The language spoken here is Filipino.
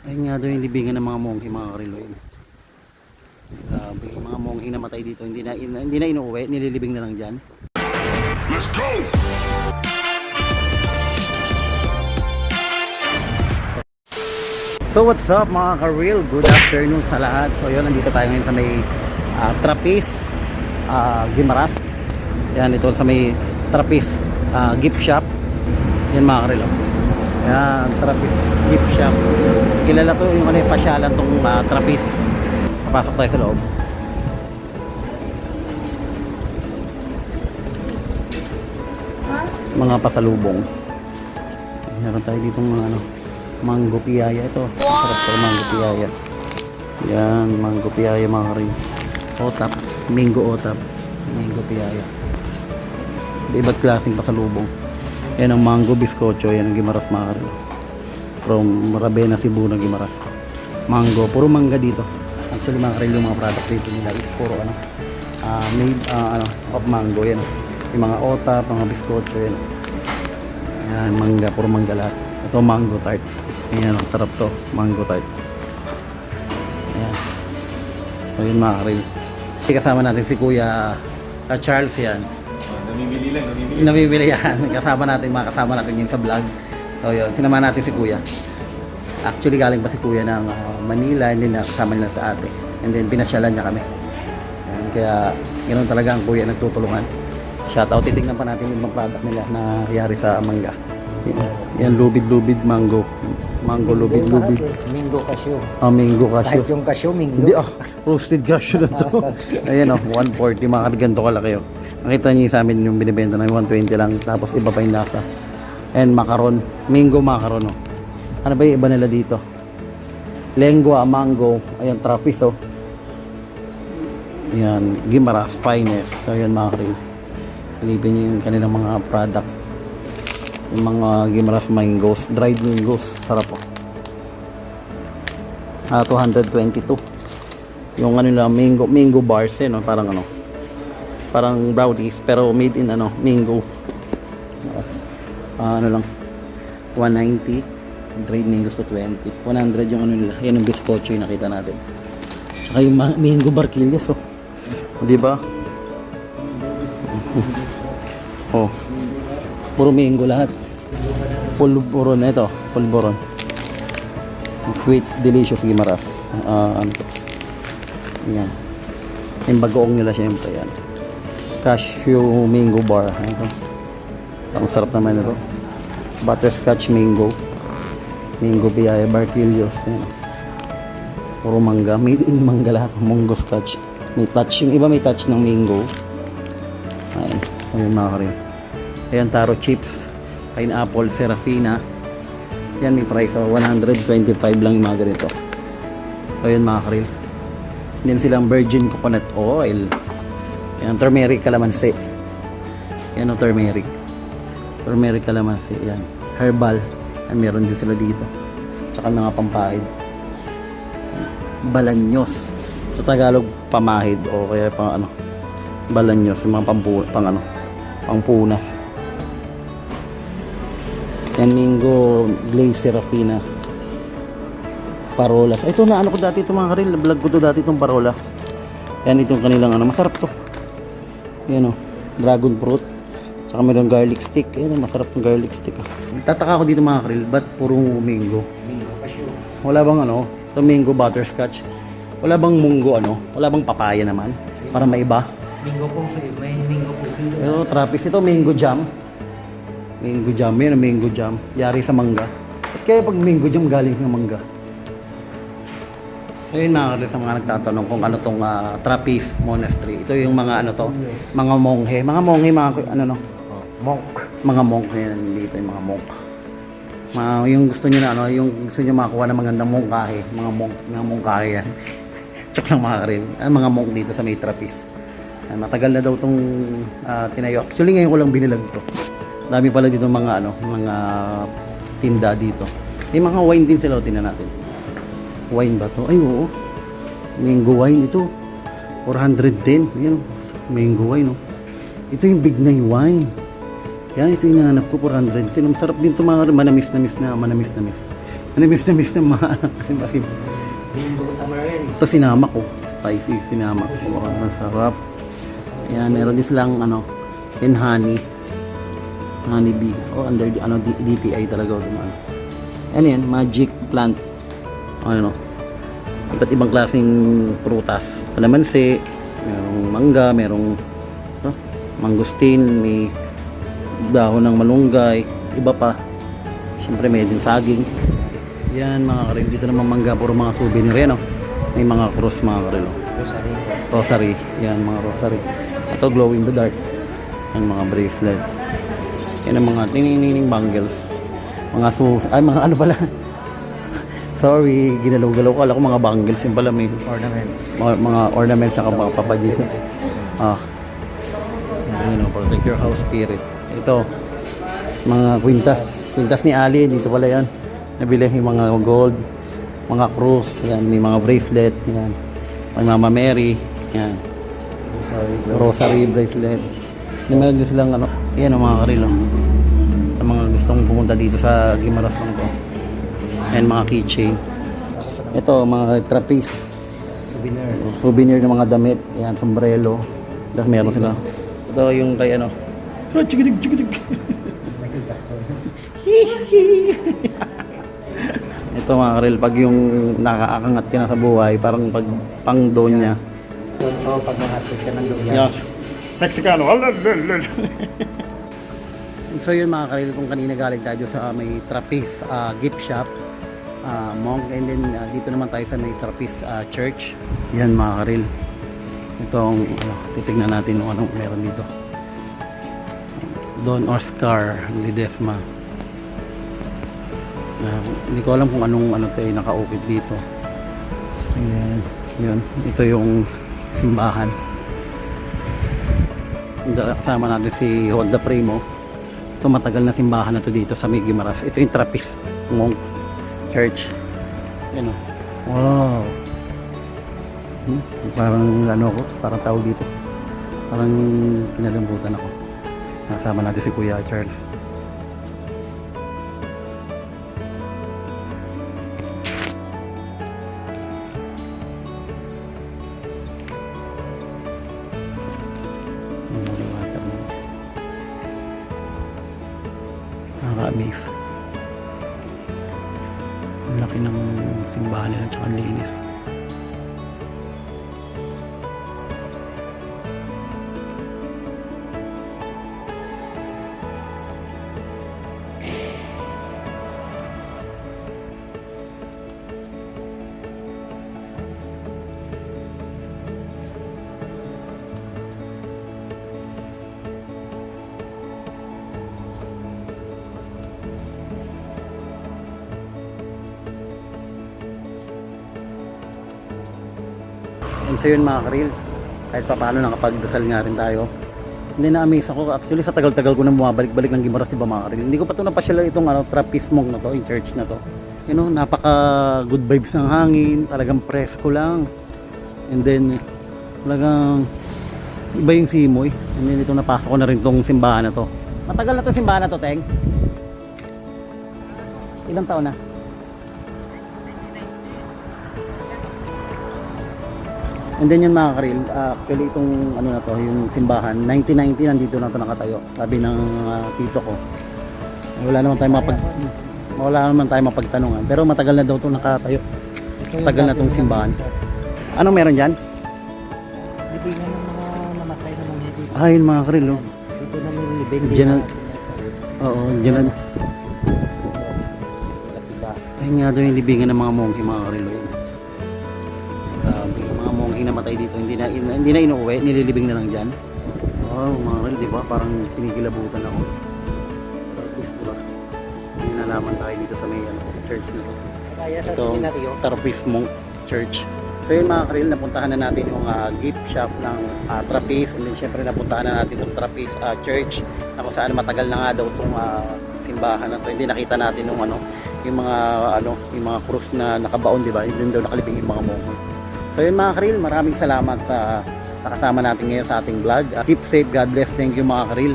Ayun nga doon yung libingan ng mga monghe, mga kariloy. Grabe, yung mga monghe namatay dito, hindi na inuuwi, nililibing na lang dyan. Let's go! So what's up mga ka-real? Good afternoon sa lahat. So yun, nandito tayo ngayon sa may Trappist Guimaras. Yan, ito sa may Trappist gift shop. Yan mga ka-real. Yan, Trappist gift shop. Kilala to yung pasyalan tong Trappist. Papasok tayo sa loob. Mga pasalubong. Meron tayo dito mga mango piyaya ito. Sarap sa mango piyaya. Yan, mango piyaya mga karin. Otap, mango otap, mango piyaya. Iba't klaseng pasalubong. Yan ang mango biscocho, yan ang Guimaras mga karin. From Ravenna, Cebu na Guimaras. Mango, puro mangga dito. Actually mga karin, yung mga product dito nila is puro made of mango yan. Yung mga otap, mga biscocho yan. Yan, mangga, puro mangga lahat. Ito mango tart. Ayan, ang sarap to. Mango tart. Ayan. So yun mga karil. Kasama natin si Kuya Charles yan. Namimili lang, Namimili yan. Kasama natin yun sa vlog. So yun, sinama natin si Kuya. Actually galing pa si Kuya ng Manila. And then kasama nila sa ate. And then pinasyalan niya kami. Ayan, kaya ganoon talaga ang Kuya nagtutulungan. Shoutout, titignan pa natin yung mga product nila na yari sa mangga. Yan, lubid-lubid mango. Mango lubid-lubid. Mango cashew. Mango cashew. Kahit yung cashew, mango. Hindi roasted cashew na to. Ayan 140, mga ganito kalaki yun. Nakita niyo sa amin yung binibenta na 120 lang. Tapos iba pa yung lasa. And macaron. Mango macaron. Ano ba yung iba nila dito? Lengua, mango. Ayan, Trappist Ayan, Guimaras, finest. So ayan mga karil. Silipin niyo yung kanilang mga product. Yung mga Guimaras mangoes, dried mangoes, sarap 222. Yung nila mango bars parang brownies pero made in mango. Lang 190, dried mangoes to 20. 100 yung nila. Yan yung biscocho yung nakita natin. Saka yung mango barquillas di ba? Puro mango lahat. Pulburon ito, pulburon. Sweet, delicious Guimaras. Yan. Yung bagoong nila syempre yan. Cashew mango bar. Ito. Ang sarap naman ito. Butterscotch mango. Mango biyaya barquillos. Yan. Puro mangga. Made in mangga lahat. Mango scotch. May touch. Yung iba may touch ng mango. Ayan. Ayan mga karin. Ayan, taro chips, pineapple, serafina. Yan, may price 125 lang yung mga ganito. So yun mga karil. Then silang virgin coconut oil. Yan, turmeric calamansi. Yan o, turmeric calamansi. Yan, herbal. Yan, meron din sila dito. Tsaka mga pampahid. Balanyos. Sa Tagalog, pamahid o kaya pang balanyos, yung mga pangpunas. Yan, mango glaze serafina, parolas. Ito na ko dati ito mga karil, vlog ko to dati itong parolas. Yan, itong kanilang masarap to. Yan dragon fruit. Tsaka mayroon garlic stick. Yan, masarap yung garlic stick. Tataka ko dito mga karil, ba't puro mango? Mango cashew. Wala bang ito mango butterscotch? Wala bang munggo wala bang papaya naman? Para maiba? Mango po, may mango po. Pero Trappist ito, mango jam. Mango jam, yan ang mango jam. Yari sa mangga. At kaya pag mango jam galing sa mangga. So yun sa mga nagtatanong kung ano tong Trappist Monastery. Ito yung mga mga monghe. Mga monghe, Monk. mga monk yan dito, yung mga monk. Yung gusto niyo yung gusto niyo makakuha ng magandang mongkahe. Mga mongkahe yan. Chok lang mga karin. Mga monk dito sa may Trappist. Matagal na daw itong tinayo. Actually ngayon ko lang binilag to. Dami pala dito mga tinda dito. May mga wine din sila, tingnan natin. Wine ba to? Ay oo. Mango wine ito. 410. Ayan, mango wine Ito yung Bignay wine. Yan, ito yung nahanap ko, 400. Ito, masarap din ito mga karil. Manamis na kasi masim. Mingo tamarind. Ito sinama ko. Spicy, sinama ko. Masarap. Yan, meron din silang in honey. Honey bee. Under DTI talaga. Ano yan? Magic plant. Iba't ibang klaseng prutas. Kalamansi, merong mangga, merong mangustin, may dahon ng malunggay, iba pa. Siyempre may din saging. Yan mga karil, dito naman mangga, puro mga souvenir yan. May mga cross mga karil. Rosary. Yan mga rosary. Ito glow in the dark. Yan mga bracelet. Yan ang mga tinining bangles. Mga mga ano pala. Sorry, ginalaw-galaw ko. Alam ko mga bangles yung pala may Ornaments. mga ornaments sa Papa Jesus. Protect your house spirit. Ito, mga kwintas ni Ali, dito pala yan. Nabili yung mga gold, mga cross, yan, may mga bracelet, yan. May Mama Mary, yan. Rosary bracelet. Meron din silang yan ang mga karilo. Sa mga gustong pumunta dito sa Guimaras lang to. Yan mga keychain. Ito, mga trapeze. Souvenir ng mga damit, yan, sombrero. Tapos meron sila. Ito yung kay chikidig. Ito mga karil, pag yung nakaakangat ka na sa buhay, parang pag pang doon niya. Pag mahatis ka ng luya. Yeah. Mexicano. So yun mga karil, kung kanina galing tayo sa may trapeze gift shop, monk, and then dito naman tayo sa may trapeze church. Yan mga karil. Ito ang titignan natin kung anong meron dito. Don Oscar Ledesma. Hindi ko alam kung anong tayo nakaukit dito. And then, yun. Ito yung simbahan. Kasama natin si Honda Primo. Ito matagal na simbahan na to dito sa may Guimaras. Ito yung Trapeze Monk Church. Yan o. Wow. Parang parang tawag dito. Parang kinalambutan ako. Kasama natin si Kuya Charles. Nakaka-amaze. Ang laki ng simbahan nila at saka linis. And so yun mga karil, kahit pa paano nakapagdasal nga rin tayo. Hindi na-amaze ako. Actually sa tagal-tagal ko na bumabalik-balik ng Guimaras, diba mga karil? Hindi ko pa ito napasyala itong Trapeze Monk na to, yung church na to. Napaka good vibes ng hangin, talagang presko lang. And then talagang iba yung simoy. And then ito napasok ko na rin tong simbahan na to. Matagal na to simbahan na to, Teng? Ilang taon na? And then yun mga karil, actually itong na to, yung simbahan, 1990 nandito na to nakatayo. Sabi ng tito ko. Wala naman tayong mapagtanungan. Pero matagal na daw to nakatayo. Matagal na tong simbahan. Anong meron dyan? Libingan ng mga namatay na mga dito. Yun mga karil, oh. Dito na may libing. Dyan na. Ayun nga daw yung libingan ng mga monkey mga karil. Mga monkey namatay dito, hindi na inuuwi, nililibing na lang dyan. Wow, mga karil, diba? Parang pinigilabutan ako. Diba? May nalaman tayo dito sa may church na to. Kaya sa Ito, seminaryo. Trapeze Monk Church. So yun mga karil, napuntahan na natin yung gift shop ng Trapeze, and then syempre napuntahan na natin yung Trapeze Church na kung saan matagal na nga daw itong simbahan na to. Hindi nakita natin yung yung mga cross na nakabaon, diba? Hindi daw nakalibing yung mga monk. So yun mga karil, maraming salamat sa nakasama natin ngayon sa ating vlog. Keep safe, God bless, thank you mga karil.